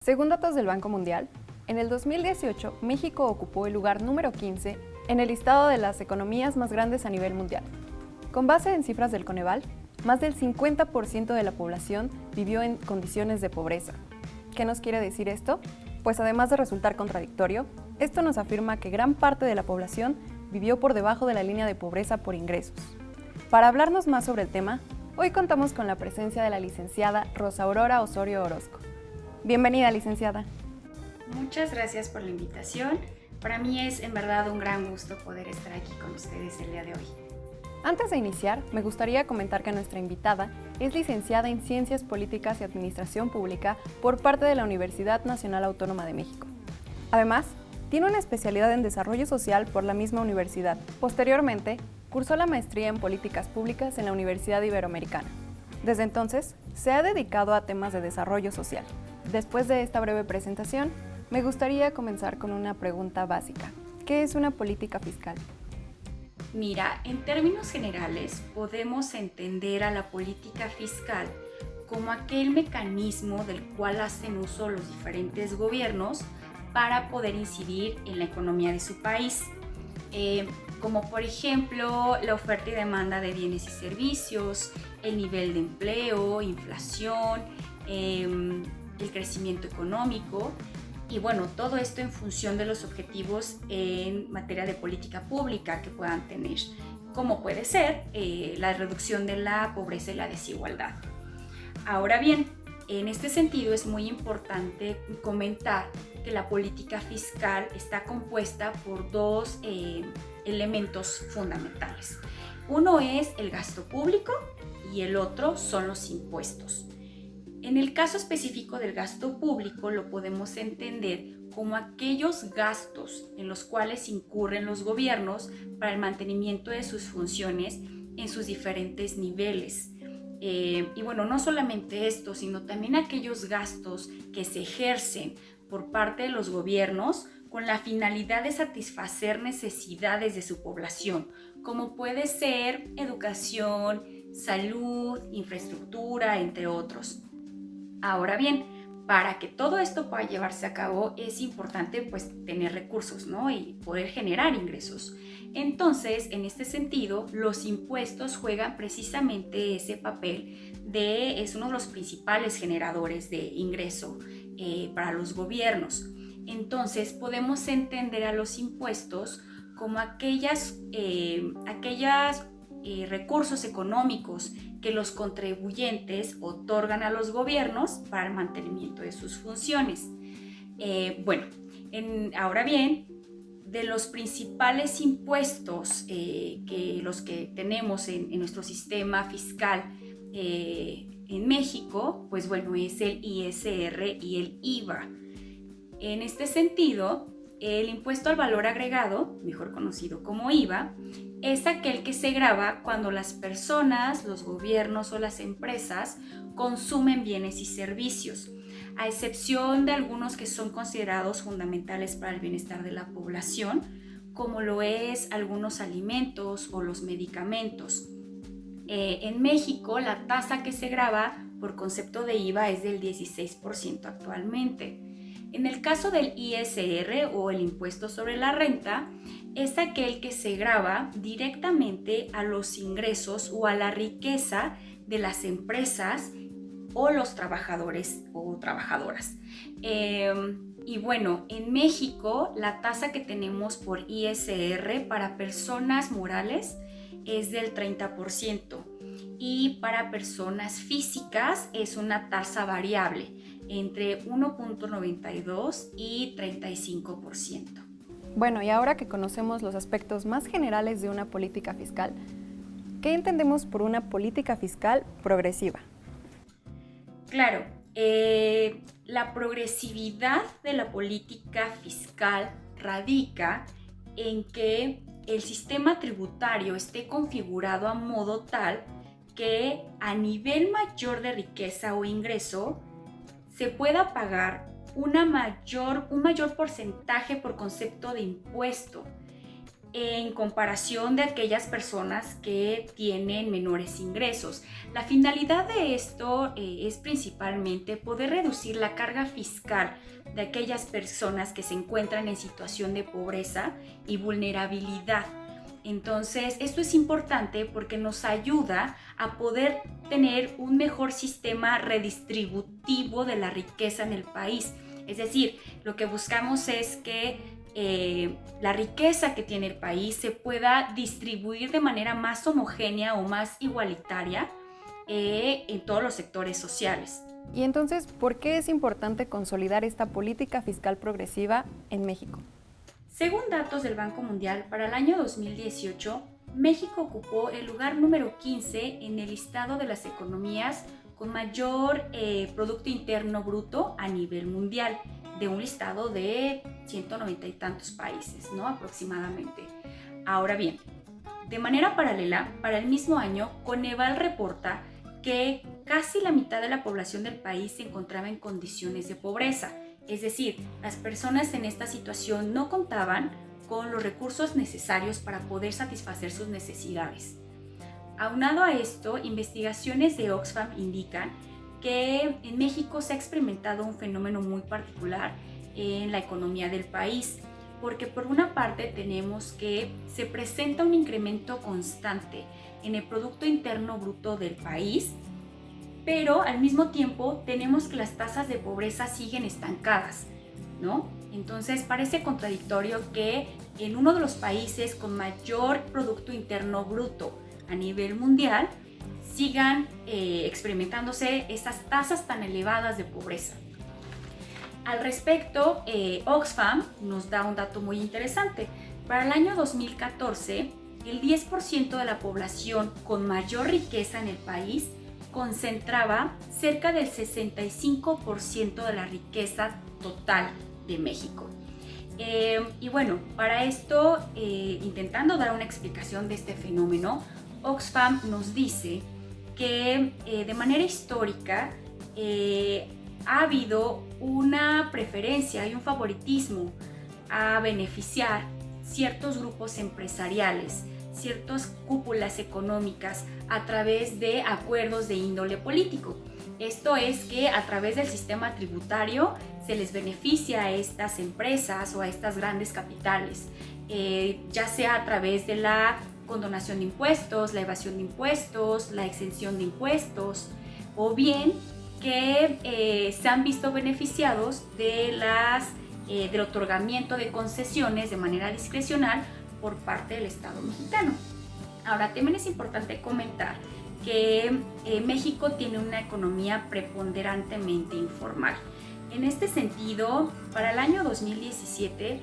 Según datos del Banco Mundial, en el 2018 México ocupó el lugar número 15 en el listado de las economías más grandes a nivel mundial. Con base en cifras del Coneval, más del 50% de la población vivió en condiciones de pobreza. ¿Qué nos quiere decir esto? Pues además de resultar contradictorio, esto nos afirma que gran parte de la población vivió por debajo de la línea de pobreza por ingresos. Para hablarnos más sobre el tema, hoy contamos con la presencia de la licenciada Rosa Aurora Osorio Orozco. Bienvenida, licenciada. Muchas gracias por la invitación. Para mí es en verdad un gran gusto poder estar aquí con ustedes el día de hoy. Antes de iniciar, me gustaría comentar que nuestra invitada es licenciada en Ciencias Políticas y Administración Pública por parte de la Universidad Nacional Autónoma de México. Además, tiene una especialidad en Desarrollo Social por la misma universidad. Posteriormente, cursó la maestría en Políticas Públicas en la Universidad Iberoamericana. Desde entonces, se ha dedicado a temas de desarrollo social. Después de esta breve presentación, me gustaría comenzar con una pregunta básica. ¿Qué es una política fiscal? Mira, en términos generales, podemos entender a la política fiscal como aquel mecanismo del cual hacen uso los diferentes gobiernos para poder incidir en la economía de su país, como por ejemplo la oferta y demanda de bienes y servicios, el nivel de empleo, inflación, el crecimiento económico. Y bueno, todo esto en función de los objetivos en materia de política pública que puedan tener, como puede ser la reducción de la pobreza y la desigualdad. Ahora bien, en este sentido es muy importante comentar que la política fiscal está compuesta por dos elementos fundamentales. Uno es el gasto público y el otro son los impuestos. En el caso específico del gasto público lo podemos entender como aquellos gastos en los cuales incurren los gobiernos para el mantenimiento de sus funciones en sus diferentes niveles. Y bueno, no solamente esto, sino también aquellos gastos que se ejercen por parte de los gobiernos con la finalidad de satisfacer necesidades de su población, como puede ser educación, salud, infraestructura, entre otros. Ahora bien, para que todo esto pueda llevarse a cabo es importante pues tener recursos, ¿no? Y poder generar ingresos. Entonces, en este sentido, los impuestos juegan precisamente ese papel es uno de los principales generadores de ingreso para los gobiernos. Entonces, podemos entender a los impuestos como aquellos recursos económicos que los contribuyentes otorgan a los gobiernos para el mantenimiento de sus funciones. Ahora bien, de los principales impuestos que los que tenemos en nuestro sistema fiscal en México, pues bueno, es el ISR y el IVA. En este sentido, el impuesto al valor agregado, mejor conocido como IVA, es aquel que se grava cuando las personas, los gobiernos o las empresas consumen bienes y servicios, a excepción de algunos que son considerados fundamentales para el bienestar de la población, como lo es algunos alimentos o los medicamentos. En México, la tasa que se grava por concepto de IVA es del 16% actualmente. En el caso del ISR o el impuesto sobre la renta, es aquel que se grava directamente a los ingresos o a la riqueza de las empresas o los trabajadores o trabajadoras. Y bueno, en México la tasa que tenemos por ISR para personas morales es del 30% y para personas físicas es una tasa variable entre 1.92 y 35%. Bueno, y ahora que conocemos los aspectos más generales de una política fiscal, ¿qué entendemos por una política fiscal progresiva? Claro, la progresividad de la política fiscal radica en que el sistema tributario esté configurado a modo tal que a nivel mayor de riqueza o ingreso se pueda pagar un mayor porcentaje por concepto de impuesto en comparación de aquellas personas que tienen menores ingresos. La finalidad de esto es principalmente poder reducir la carga fiscal de aquellas personas que se encuentran en situación de pobreza y vulnerabilidad. Entonces, esto es importante porque nos ayuda a poder tener un mejor sistema redistributivo de la riqueza en el país. Es decir, lo que buscamos es que la riqueza que tiene el país se pueda distribuir de manera más homogénea o más igualitaria en todos los sectores sociales. Y entonces, ¿por qué es importante consolidar esta política fiscal progresiva en México? Según datos del Banco Mundial, para el año 2018, México ocupó el lugar número 15 en el listado de las economías con mayor Producto Interno Bruto a nivel mundial, de un listado de 190 y tantos países, ¿no? Aproximadamente. Ahora bien, de manera paralela, para el mismo año, Coneval reporta que casi la mitad de la población del país se encontraba en condiciones de pobreza. Es decir, las personas en esta situación no contaban con los recursos necesarios para poder satisfacer sus necesidades. Aunado a esto, investigaciones de Oxfam indican que en México se ha experimentado un fenómeno muy particular en la economía del país, porque por una parte tenemos que se presenta un incremento constante en el Producto Interno Bruto del país, pero al mismo tiempo tenemos que las tasas de pobreza siguen estancadas, ¿no? Entonces parece contradictorio que en uno de los países con mayor Producto Interno Bruto a nivel mundial sigan experimentándose esas tasas tan elevadas de pobreza. Al respecto, Oxfam nos da un dato muy interesante. Para el año 2014, el 10% de la población con mayor riqueza en el país concentraba cerca del 65% de la riqueza total de México. Y bueno, para esto, intentando dar una explicación de este fenómeno, Oxfam nos dice que de manera histórica ha habido una preferencia y un favoritismo a beneficiar ciertos grupos empresariales, ciertas cúpulas económicas a través de acuerdos de índole político. Esto es que a través del sistema tributario se les beneficia a estas empresas o a estas grandes capitales, ya sea a través de la condonación de impuestos, la evasión de impuestos, la exención de impuestos, o bien que se han visto beneficiados de del otorgamiento de concesiones de manera discrecional por parte del Estado mexicano. Ahora, también es importante comentar que México tiene una economía preponderantemente informal. En este sentido, para el año 2017,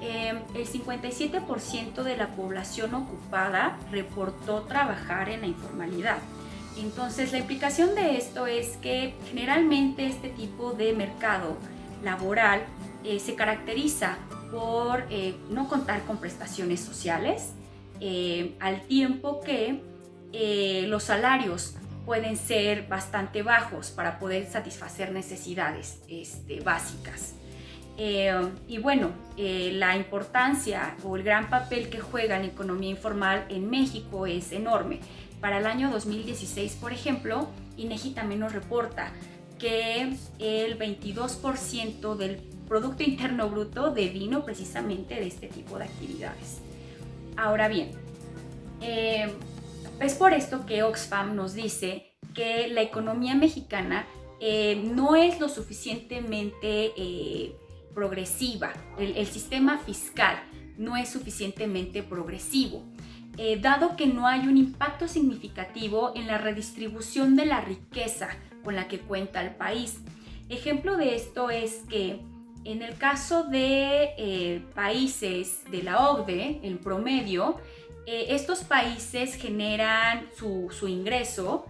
el 57% de la población ocupada reportó trabajar en la informalidad. Entonces, la implicación de esto es que generalmente este tipo de mercado laboral se caracteriza por no contar con prestaciones sociales, al tiempo que los salarios pueden ser bastante bajos para poder satisfacer necesidades básicas. Y bueno, la importancia o el gran papel que juega la economía informal en México es enorme. Para el año 2016, por ejemplo, INEGI también nos reporta que el 22% del Producto Interno Bruto devino precisamente de este tipo de actividades. Ahora bien, es por esto que Oxfam nos dice que la economía mexicana no es lo suficientemente progresiva, el sistema fiscal no es suficientemente progresivo, dado que no hay un impacto significativo en la redistribución de la riqueza con la que cuenta el país. Ejemplo de esto es que en el caso de países de la OCDE, en promedio, estos países generan su ingreso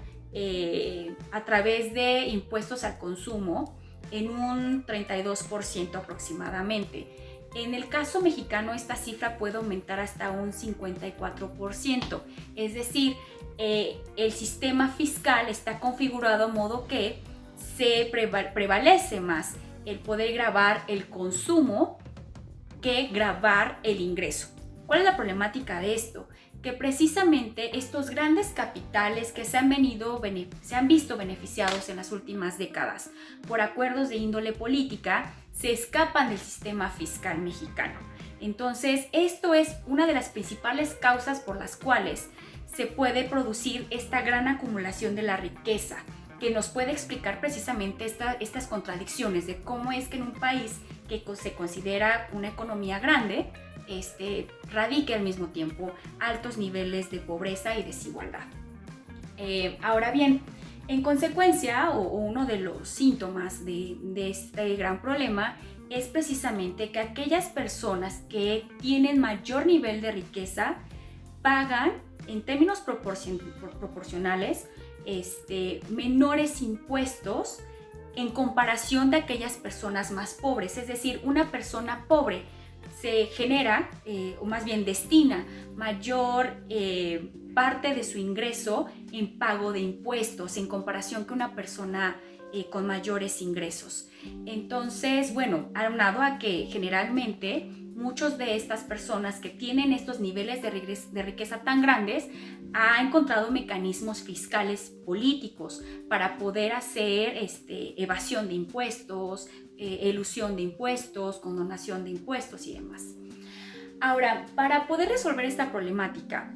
a través de impuestos al consumo en un 32% aproximadamente. En el caso mexicano, esta cifra puede aumentar hasta un 54%. Es decir, el sistema fiscal está configurado de modo que se prevalece más el poder gravar el consumo que gravar el ingreso. ¿Cuál es la problemática de esto? Que precisamente estos grandes capitales que se han visto beneficiados en las últimas décadas por acuerdos de índole política se escapan del sistema fiscal mexicano. Entonces, esto es una de las principales causas por las cuales se puede producir esta gran acumulación de la riqueza, que nos puede explicar precisamente estas contradicciones de cómo es que en un país que se considera una economía grande, radique al mismo tiempo altos niveles de pobreza y desigualdad. Ahora bien, en consecuencia, o uno de los síntomas de este gran problema es precisamente que aquellas personas que tienen mayor nivel de riqueza pagan en términos proporcionales menores impuestos en comparación de aquellas personas más pobres. Es decir, una persona pobre se genera, o más bien destina, mayor parte de su ingreso en pago de impuestos en comparación que una persona con mayores ingresos. Entonces, bueno, aunado a que generalmente muchas de estas personas que tienen estos niveles de riqueza tan grandes han encontrado mecanismos fiscales políticos para poder hacer evasión de impuestos, elusión de impuestos, condonación de impuestos y demás. Ahora, para poder resolver esta problemática,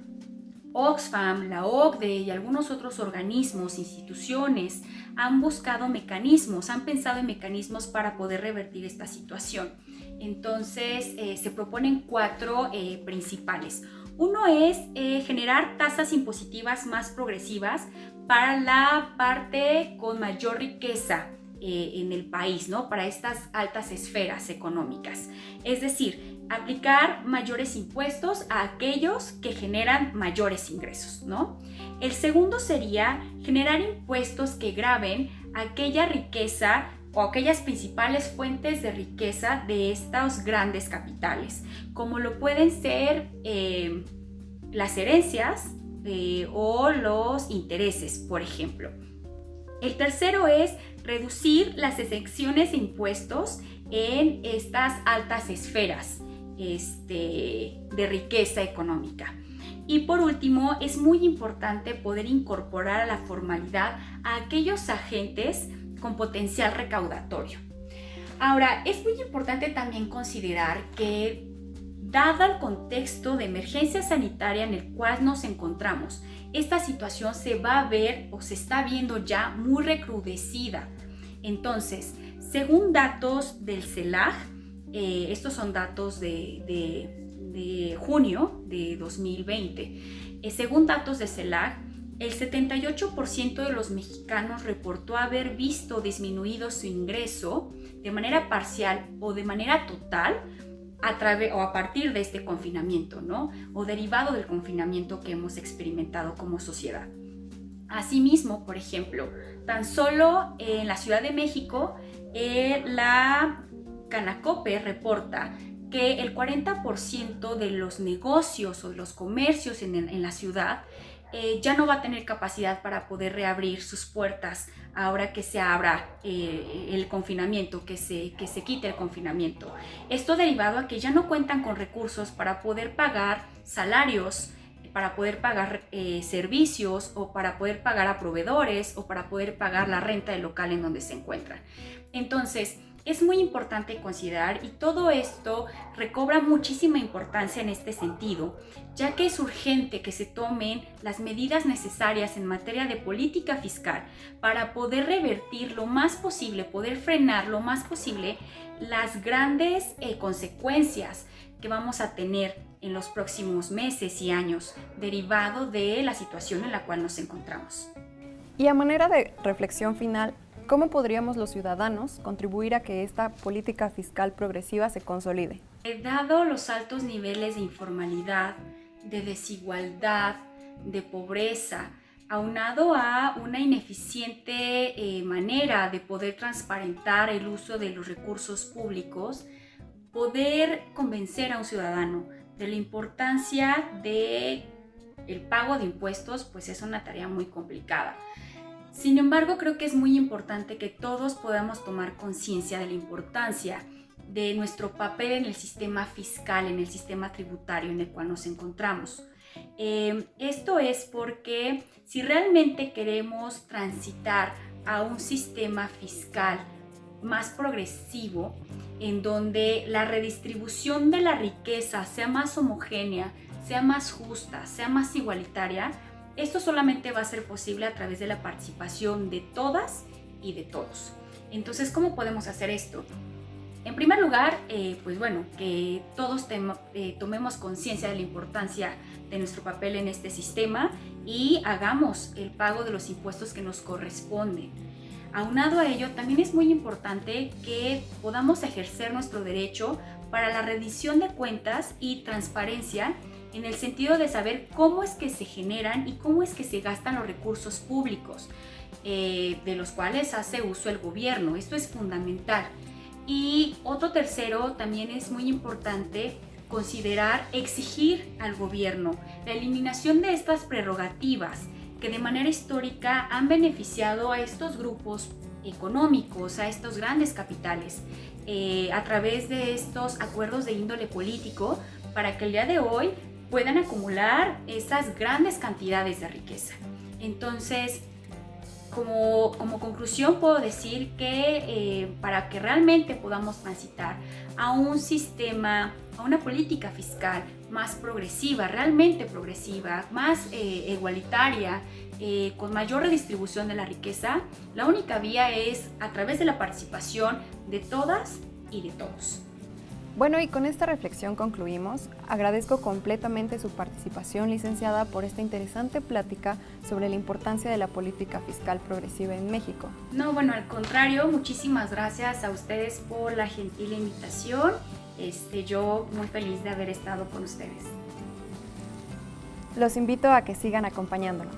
Oxfam, la OCDE y algunos otros organismos, instituciones han buscado mecanismos, han pensado en mecanismos para poder revertir esta situación. Entonces, se proponen 4 principales. Uno es generar tasas impositivas más progresivas para la parte con mayor riqueza en el país, ¿no? Para estas altas esferas económicas. Es decir, aplicar mayores impuestos a aquellos que generan mayores ingresos, ¿no? El segundo sería generar impuestos que graven aquella riqueza o aquellas principales fuentes de riqueza de estos grandes capitales, como lo pueden ser las herencias o los intereses, por ejemplo. El tercero es reducir las exenciones de impuestos en estas altas esferas de riqueza económica. Y por último, es muy importante poder incorporar a la formalidad a aquellos agentes con potencial recaudatorio. Ahora, es muy importante también considerar que, dado el contexto de emergencia sanitaria en el cual nos encontramos, esta situación se va a ver o se está viendo ya muy recrudecida. Entonces, según datos del CELAC, estos son datos de junio de 2020, según datos de CELAC, el 78% de los mexicanos reportó haber visto disminuido su ingreso de manera parcial o de manera total a partir de este confinamiento, ¿no? O derivado del confinamiento que hemos experimentado como sociedad. Asimismo, por ejemplo, tan solo en la Ciudad de México, la Canacope reporta que el 40% de los negocios o de los comercios en la ciudad ya no va a tener capacidad para poder reabrir sus puertas ahora que se abra el confinamiento, que se quite el confinamiento. Esto derivado a que ya no cuentan con recursos para poder pagar salarios, para poder pagar servicios o para poder pagar a proveedores o para poder pagar la renta del local en donde se encuentran. Entonces, es muy importante considerar, y todo esto recobra muchísima importancia en este sentido, ya que es urgente que se tomen las medidas necesarias en materia de política fiscal para poder revertir lo más posible, poder frenar lo más posible las grandes consecuencias que vamos a tener en los próximos meses y años derivado de la situación en la cual nos encontramos. Y a manera de reflexión final, ¿cómo podríamos los ciudadanos contribuir a que esta política fiscal progresiva se consolide? Dado los altos niveles de informalidad, de desigualdad, de pobreza, aunado a una ineficiente manera de poder transparentar el uso de los recursos públicos, poder convencer a un ciudadano de la importancia del pago de impuestos, pues es una tarea muy complicada. Sin embargo, creo que es muy importante que todos podamos tomar conciencia de la importancia de nuestro papel en el sistema fiscal, en el sistema tributario en el cual nos encontramos. Esto es porque si realmente queremos transitar a un sistema fiscal más progresivo, en donde la redistribución de la riqueza sea más homogénea, sea más justa, sea más igualitaria, esto solamente va a ser posible a través de la participación de todas y de todos. Entonces, ¿cómo podemos hacer esto? En primer lugar, pues bueno, que todos tomemos conciencia de la importancia de nuestro papel en este sistema y hagamos el pago de los impuestos que nos corresponden. Aunado a ello, también es muy importante que podamos ejercer nuestro derecho para la rendición de cuentas y transparencia, en el sentido de saber cómo es que se generan y cómo es que se gastan los recursos públicos, de los cuales hace uso el gobierno. Esto es fundamental. Y otro tercero, también es muy importante considerar exigir al gobierno la eliminación de estas prerrogativas que de manera histórica han beneficiado a estos grupos económicos, a estos grandes capitales, a través de estos acuerdos de índole político, para que el día de hoy puedan acumular esas grandes cantidades de riqueza. Entonces, como conclusión puedo decir que para que realmente podamos transitar a un sistema, a una política fiscal más progresiva, realmente progresiva, más igualitaria, con mayor redistribución de la riqueza, la única vía es a través de la participación de todas y de todos. Bueno, y con esta reflexión concluimos. Agradezco completamente su participación, licenciada, por esta interesante plática sobre la importancia de la política fiscal progresiva en México. No, bueno, al contrario, muchísimas gracias a ustedes por la gentil invitación. Yo muy feliz de haber estado con ustedes. Los invito a que sigan acompañándonos.